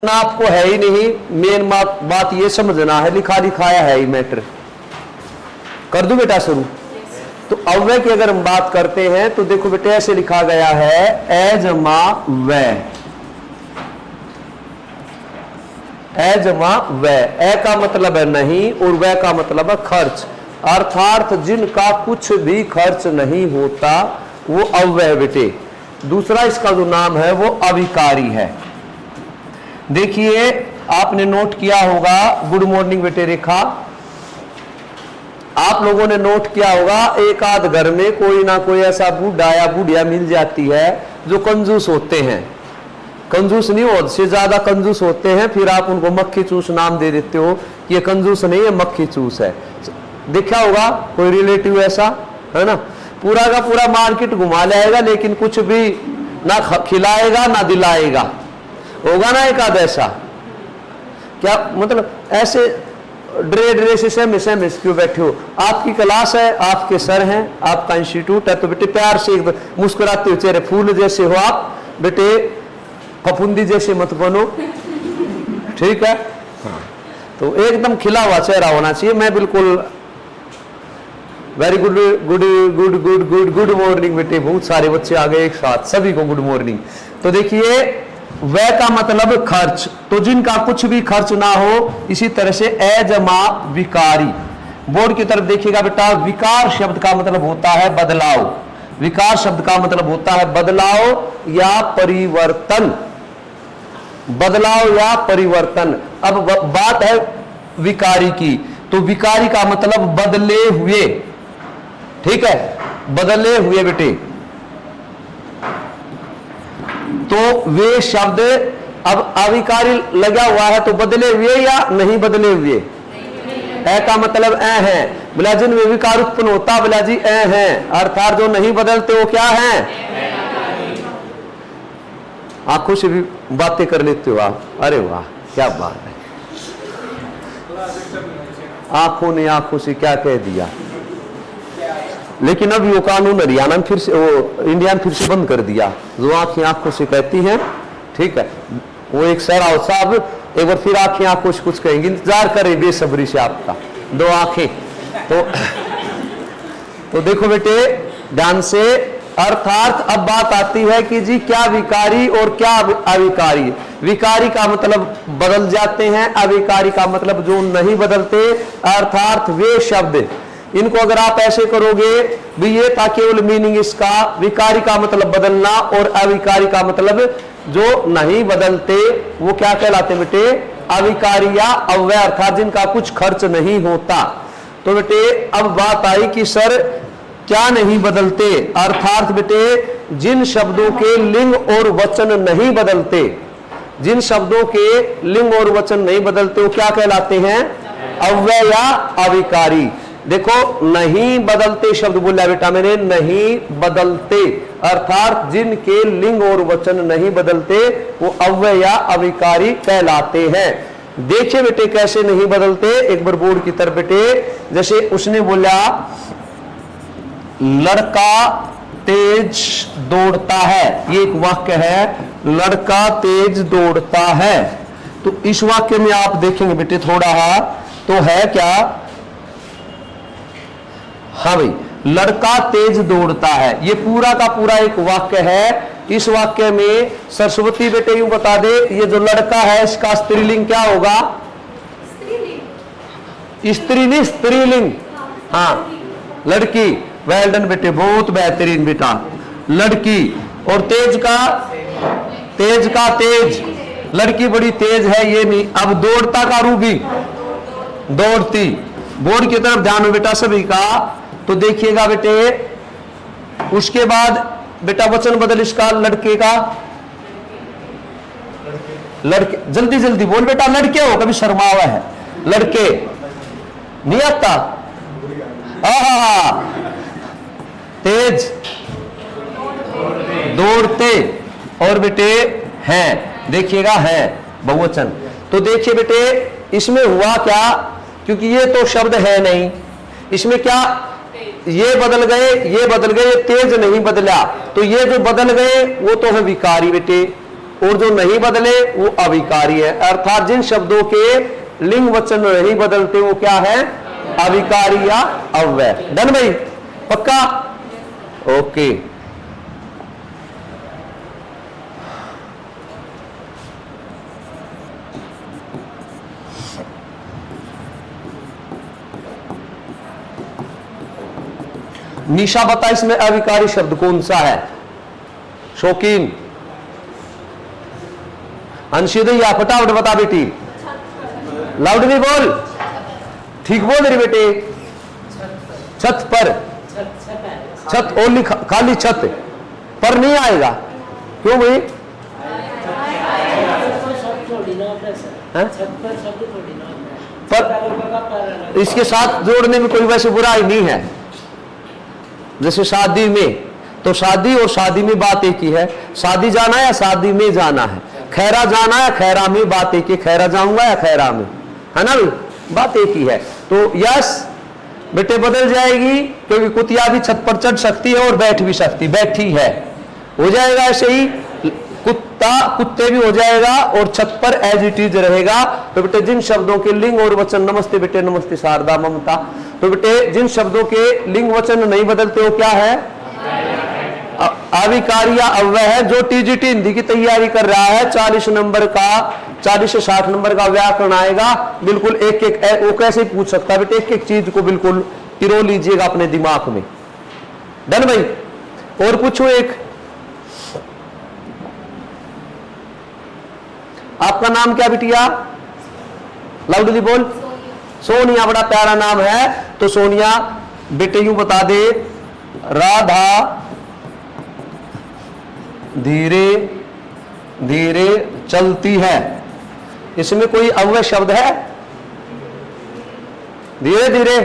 आपको है ही नहीं, मेन बात ये समझना है, लिखा दिखाया है ही मैटर। कर दूं बेटा शुरू? तो अव्यय की अगर हम बात करते हैं तो देखो बेटे ऐसे लिखा गया है ए जमा वै, ए जमा वै। ए का मतलब है नहीं और वै का मतलब है खर्च, अर्थात जिनका कुछ भी खर्च नहीं होता वो अव्यय बेटे। दूसरा इसका जो नाम है वो अविकारी है। देखिए आपने नोट किया होगा, गुड मॉर्निंग बेटे रेखा, आप लोगों ने नोट किया होगा एक आध घर में कोई ना कोई ऐसा बूढ़ा या बूढ़िया मिल जाती है जो कंजूस होते हैं। कंजूस नहीं हो से ज्यादा कंजूस होते हैं, फिर आप उनको मक्खी चूस नाम दे देते हो कि ये कंजूस नहीं है मक्खी चूस है। देखा होगा कोई रिलेटिव ऐसा, है ना, पूरा का पूरा मार्केट घुमा लाएगा लेकिन कुछ भी ना खिलाएगा ना दिलाएगा। होगा ना एक आध ऐसा? क्या मतलब ऐसे ड्रे से सेम क्यों बैठे हो? आपकी क्लास है, आपके सर हैं, आपका इंस्टीट्यूट है, तो बेटे प्यार से मुस्कुराते हो, चेहरे फूल जैसे हो आप बेटे, फफूंदी जैसे मत बनो, ठीक है? हाँ। तो एकदम खिला हुआ चेहरा होना चाहिए। मैं बिल्कुल very good good good good good good morning बेटे, बहुत सारे बच्चे आ गए एक साथ, सभी को गुड मॉर्निंग। तो देखिए वै का मतलब खर्च, तो जिनका कुछ भी खर्च ना हो, इसी तरह से ए जमा विकारी। बोर्ड की तरफ देखिएगा बेटा, विकार शब्द का मतलब होता है बदलाव, विकार शब्द का मतलब होता है बदलाव या परिवर्तन, बदलाव या परिवर्तन। अब बात है विकारी की, तो विकारी का मतलब बदले हुए, ठीक है, बदले हुए बेटे। तो वे शब्द अब अविकारी लगा हुआ है, तो बदले हुए या नहीं बदले हुए? ए का मतलब ए है, बोला जिनमें विकार उत्पन्न होता, बोला जी ए है, अर्थात जो नहीं बदलते वो क्या है? आंखों से भी बातें कर लेते हो आप, अरे वाह क्या बात है, आंखों से क्या कह दिया। लेकिन अब वो कानून हरियाणा में फिर से, वो इंडिया में फिर से बंद कर दिया, जो आंखें आंखों से कहती हैं, ठीक है। वो एक सर आओ साहब एक बार फिर आंखें आंखों से कुछ कहेंगे, इंतजार करें बेसब्री से आपका, दो आंखें। तो देखो बेटे ध्यान से, अर्थात अब बात आती है कि जी क्या विकारी और क्या अविकारी। विकारी का मतलब बदल जाते हैं, अविकारी का मतलब जो नहीं बदलते, अर्थात वे शब्द, इनको अगर आप ऐसे करोगे भी, ये था केवल मीनिंग इसका, विकारी का मतलब बदलना और अविकारी का मतलब जो नहीं बदलते, वो क्या कहलाते बेटे? अविकारी या अव्यय, अर्थात जिनका कुछ खर्च नहीं होता। तो बेटे अब बात आई कि सर क्या नहीं बदलते, अर्थात बेटे जिन शब्दों के लिंग और वचन नहीं बदलते, जिन शब्दों के लिंग और वचन नहीं बदलते वो क्या कहलाते हैं? अव्यय या अविकारी। देखो नहीं बदलते शब्द बोला बेटा मैंने, नहीं बदलते, अर्थात जिनके लिंग और वचन नहीं बदलते वो अव्यय या अविकारी कहलाते हैं। देखिए बेटे कैसे नहीं बदलते, एक बार बोर्ड की तरफ बेटे, जैसे उसने बोला लड़का तेज दौड़ता है, ये एक वाक्य है, लड़का तेज दौड़ता है। तो इस वाक्य में आप देखेंगे बेटे थोड़ा, तो है क्या? हाँ भाई, लड़का तेज दौड़ता है, ये पूरा का पूरा एक वाक्य है। इस वाक्य में सरस्वती बेटे यूं बता दे, ये जो लड़का है इसका स्त्रीलिंग क्या होगा? स्त्री नहीं, स्त्रीलिंग, हाँ लड़की। वेल डन बेटे, बहुत बेहतरीन बेटा, लड़की। और तेज का तेज, लड़की बड़ी तेज है, ये नहीं। अब दौड़ता का रूबी, दौड़ती। बोर्ड की तरफ ध्यान हो बेटा सभी का। तो देखिएगा बेटे उसके बाद बेटा वचन बदल इसका, लड़के का, लड़के, जल्दी जल्दी बोल बेटा, लड़के हो, कभी शर्मा हुआ है, लड़के नहीं आता? तेज दौड़ते, और बेटे हैं, देखिएगा है बहुवचन। तो देखिए बेटे इसमें हुआ क्या, क्योंकि ये तो शब्द है नहीं, इसमें क्या ये बदल गए, ये बदल गए, तेज नहीं बदला, तो ये जो बदल गए वो तो है विकारी बेटे, और जो नहीं बदले वो अविकारी है। अर्थात जिन शब्दों के लिंग वचन नहीं बदलते वो क्या है, अविकारी या अव्यय। डन भाई, पक्का? ओके। निशा बता इसमें अविकारी शब्द कौन सा है? शौकीन, अंशिदया फटाफट बता बेटी, लाउडली बोल, ठीक बोल रही बेटे। छत पर, छत ओनली, खाली छत पर नहीं आएगा, क्यों भाई? पर इसके साथ जोड़ने में कोई वैसे बुराई नहीं है। जैसे शादी में, तो शादी और शादी में बात एक ही है। शादी जाना है या शादी में जाना है, खैरा जाना है खैरा में, बात एक ही, खैरा जाऊंगा या खैरा में, है ना भाई, बात एक ही है। तो यस बेटे बदल जाएगी, क्योंकि कुतिया भी छत पर चढ़ सकती है और बैठ भी सकती, बैठी है, हो जाएगा ऐसे ही। कुत्ता कुत्ते भी हो जाएगा और छत पर एज इट इज रहेगा। तो बेटे जिन शब्दों के लिंग और वचन, नमस्ते बेटे, नमस्ते शारदा ममता, तो बेटे जिन शब्दों के लिंग वचन नहीं बदलते वो क्या है, अविकारी या अव्यय है। जो टीजीटी हिंदी की तैयारी कर रहा है 40 नंबर का, 40 से 60 नंबर का व्याकरण आएगा, बिल्कुल एक एक, वो कैसे पूछ सकता है बेटे, एक एक चीज को बिल्कुल पिरो लीजिएगा अपने दिमाग में। डन भाई, और पूछो एक, आपका नाम क्या बिटिया? लाउडली बोल। सोनिया, बड़ा प्यारा नाम है। तो सोनिया बेटे यूं बता दे, राधा धीरे धीरे चलती है, इसमें कोई अव्यय शब्द है? धीरे धीरे,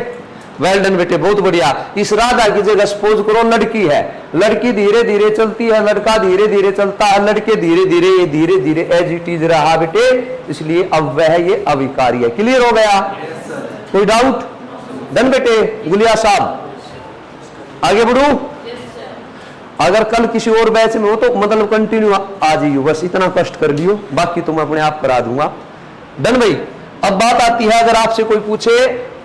वेल डन बेटे, बहुत बढ़िया। इस राधा की जगह सपोज करो लड़की है, लड़की धीरे धीरे चलती है, लड़का धीरे धीरे चलता है, लड़के धीरे धीरे, ये धीरे धीरे एज इट इज रहा बेटे, इसलिए अव्यय है, ये अविकारी है। क्लियर हो गया? कोई डाउट? डन बेटे। गुलिया साहब आगे बढ़ू? अगर कल किसी और बैच में हो तो मतलब कंटिन्यू आ जाइयो, बस इतना कष्ट कर लियो, बाकी तो मैं अपने आप करा दूंगा। डन भाई। अब बात आती है, अगर आपसे कोई पूछे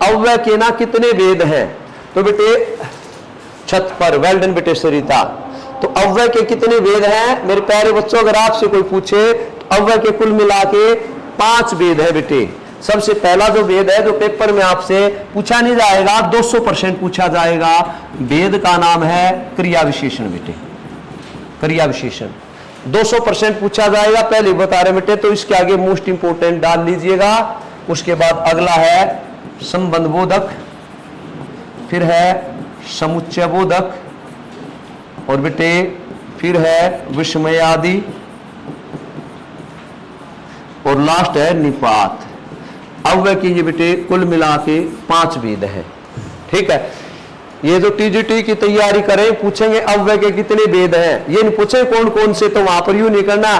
अव्यय के ना कितने वेद हैं, तो बेटे छत पर, वेल डन बेटे सरिता। तो अव्यय के कितने वेद हैं मेरे प्यारे बच्चों? अगर आपसे कोई पूछे तो अव्यय के कुल मिला के 5 वेद है बेटे। सबसे पहला जो वेद है, जो पेपर में आपसे पूछा नहीं जाएगा, 200% पूछा जाएगा, वेद का नाम है क्रिया विशेषण बेटे, क्रिया विशेषण 200% पूछा जाएगा, पहले बता रहे बेटे। तो इसके आगे मोस्ट इंपोर्टेंट डाल लीजिएगा। उसके बाद अगला है संबंध बोधक, फिर है समुच्चय बोधक, और बेटे फिर है विस्मय आदि, और लास्ट है निपात। अव्यय की ये बेटे कुल मिला के 5 वेद है। ठीक है, ये जो टीजीटी की तैयारी करें पूछेंगे अव्यय के कितने वेद हैं, ये नहीं पूछे कौन कौन से, तो वहां पर यूं नहीं करना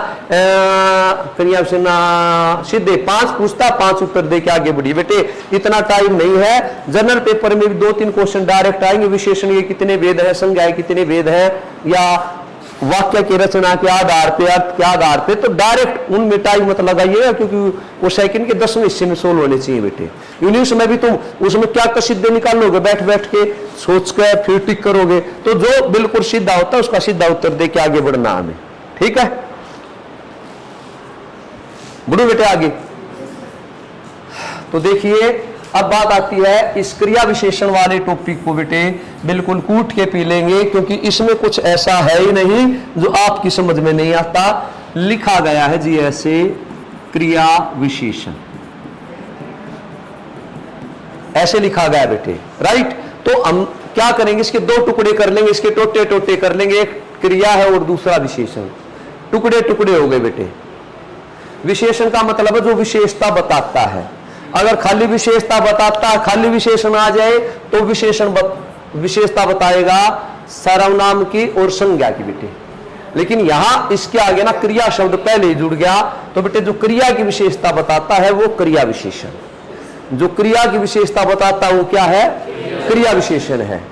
सीधे 5 पूछता 5 उत्तर दे के आगे बढ़ी बेटे, इतना टाइम नहीं है। जनरल पेपर में भी 2-3 क्वेश्चन डायरेक्ट आएंगे, विशेषण ये कितने वेद है, संज्ञा कितने वेद है, या वाक्य की रचना के आधार पे, अर्थ के आधार पे, तो डायरेक्ट उनमें टाइम मत लगाइएगा, क्योंकि वो सेकंड के 10वें हिस्से में सोल्व होने चाहिए बेटे। इंग्लिश में भी तुम उसमें क्या क्या सिद्धे निकालोगे, बैठ बैठ के सोच कर फिर टिक करोगे, तो जो बिल्कुल सीधा होता है उसका सीधा उत्तर दे के आगे बढ़ना हमें। ठीक है, बढ़ो बेटे आगे। तो देखिए अब बात आती है इस क्रिया विशेषण वाले टॉपिक को बेटे बिल्कुल कूट के पी लेंगे, क्योंकि इसमें कुछ ऐसा है ही नहीं जो आपकी समझ में नहीं आता। लिखा गया है जी ऐसे, क्रिया विशेषण ऐसे लिखा गया बेटे, राइट। तो हम क्या करेंगे, इसके 2 टुकड़े कर लेंगे, इसके टोटे टोटे कर लेंगे, एक क्रिया है और दूसरा विशेषण, टुकड़े टुकड़े हो गए बेटे। विशेषण का मतलब है जो विशेषता बताता है। अगर खाली विशेषता बताता है, खाली विशेषण आ जाए तो विशेषता बताएगा सर्वनाम की और संज्ञा की बेटे। लेकिन यहां इसके आगे ना क्रिया शब्द पहले ही जुड़ गया, तो बेटे जो क्रिया की विशेषता बताता है वो क्रिया विशेषण, जो क्रिया की विशेषता बताता है वो क्या है, क्रिया विशेषण है।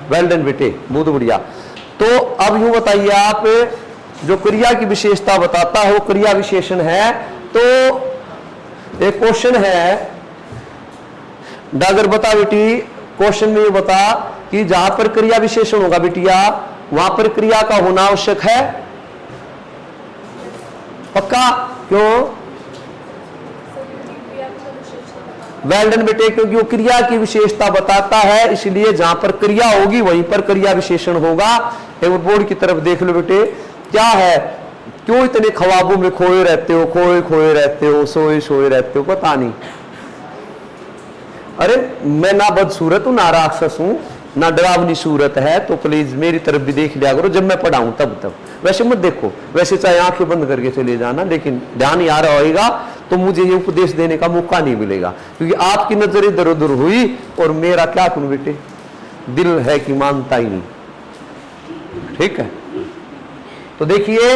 वेल डन बेटे, बहुत बढ़िया। तो अब यूं बताइए आप, जो क्रिया की विशेषता बताता है वो क्रिया विशेषण है। तो एक क्वेश्चन है, डागर बता बेटी, क्वेश्चन में ये बता कि जहां पर क्रिया विशेषण होगा बेटिया वहां पर क्रिया का होना आवश्यक है, पक्का? क्यों? वेल डन बेटे, क्योंकि वो क्रिया की विशेषता बताता है, इसलिए जहां पर क्रिया होगी वहीं पर क्रिया विशेषण होगा। एक बोर्ड की तरफ देख लो बेटे, क्या है, क्यों इतने ख्वाबों में खोए रहते हो, खोए खोए रहते हो, सोए सोए रहते हो, पता नहीं। अरे मैं ना बदसूरत हूं, ना राक्षस हूं, ना डरावनी सूरत है, तो प्लीज मेरी तरफ भी देख लिया करो जब मैं पढ़ाऊं तब। वैसे मत देखो, वैसे चाहे आंखें बंद करके चले जाना, लेकिन ध्यान ही आ रहा होगा तो मुझे ये उपदेश देने का मौका नहीं मिलेगा, क्योंकि आपकी नजर इधर उधर हुई और मेरा क्या करूं बेटे, दिल है कि मानता ही नहीं। ठीक है, तो देखिए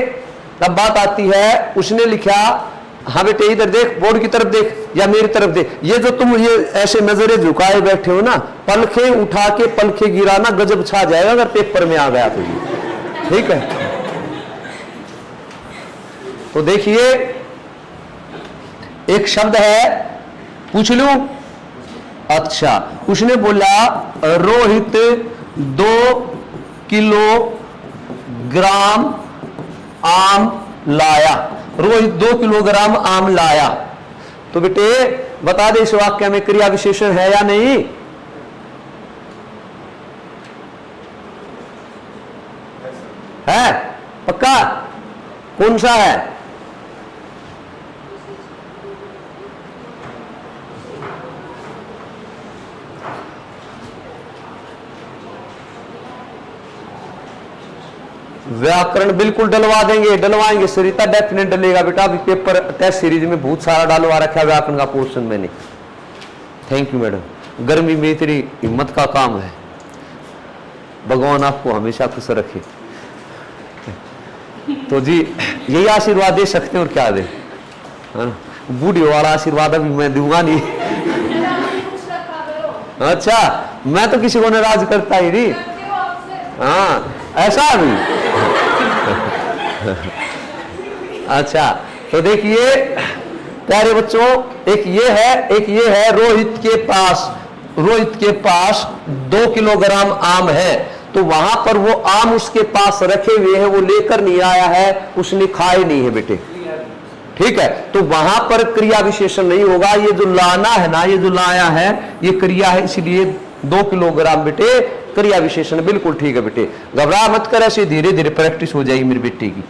तब बात आती है, उसने लिखा, हाँ बेटे इधर देख, बोर्ड की तरफ देख या मेरी तरफ देख, ये जो तुम ये ऐसे नजरें झुकाए बैठे हो ना, पलखे उठा के पलखे गिराना, गजब छा जाएगा अगर पेपर में आ गया तो ये। ठीक है, तो देखिए एक शब्द है, पूछ लूं? अच्छा, उसने बोला रोहित 2 किलोग्राम आम लाया। रोहित 2 किलोग्राम आम लाया, तो बेटे बता दे इस वाक्य में क्रिया विशेषण है या नहीं? है, पक्का? कौन सा है? व्याकरण बिल्कुल डलवा देंगे, डलवाएंगे, सरिता डेफिनेट डलेगा बेटा। अभी पेपर टेस्ट सीरीज में बहुत सारा डालवा रखा व्याकरण का पोर्शन मैंने। थैंक यू मैडम, गर्मी में इतनी हिम्मत का काम है, भगवान आपको हमेशा खुश रखे। तो जी यही आशीर्वाद दे सकते हैं और क्या दे, बूढ़ी वाला आशीर्वाद अभी मैं दूंगा नहीं। अच्छा, मैं तो किसी को नाराज करता ही नहीं। हाँ ऐसा भी। अच्छा, तो देखिए प्यारे बच्चों, एक ये है रोहित के पास 2 किलोग्राम आम है, तो वहां पर वो आम उसके पास रखे हुए हैं, वो लेकर नहीं आया है, उसने खाए नहीं है बेटे। ठीक है, तो वहां पर क्रिया विशेषण नहीं होगा। ये जो लाना है ना, ये जो लाया है ये क्रिया है, इसलिए 2 किलोग्राम बेटे क्रिया विशेषण। बिल्कुल ठीक है बेटे, घबरा मत कर, ऐसे धीरे धीरे प्रैक्टिस हो जाएगी मेरी बेटी की।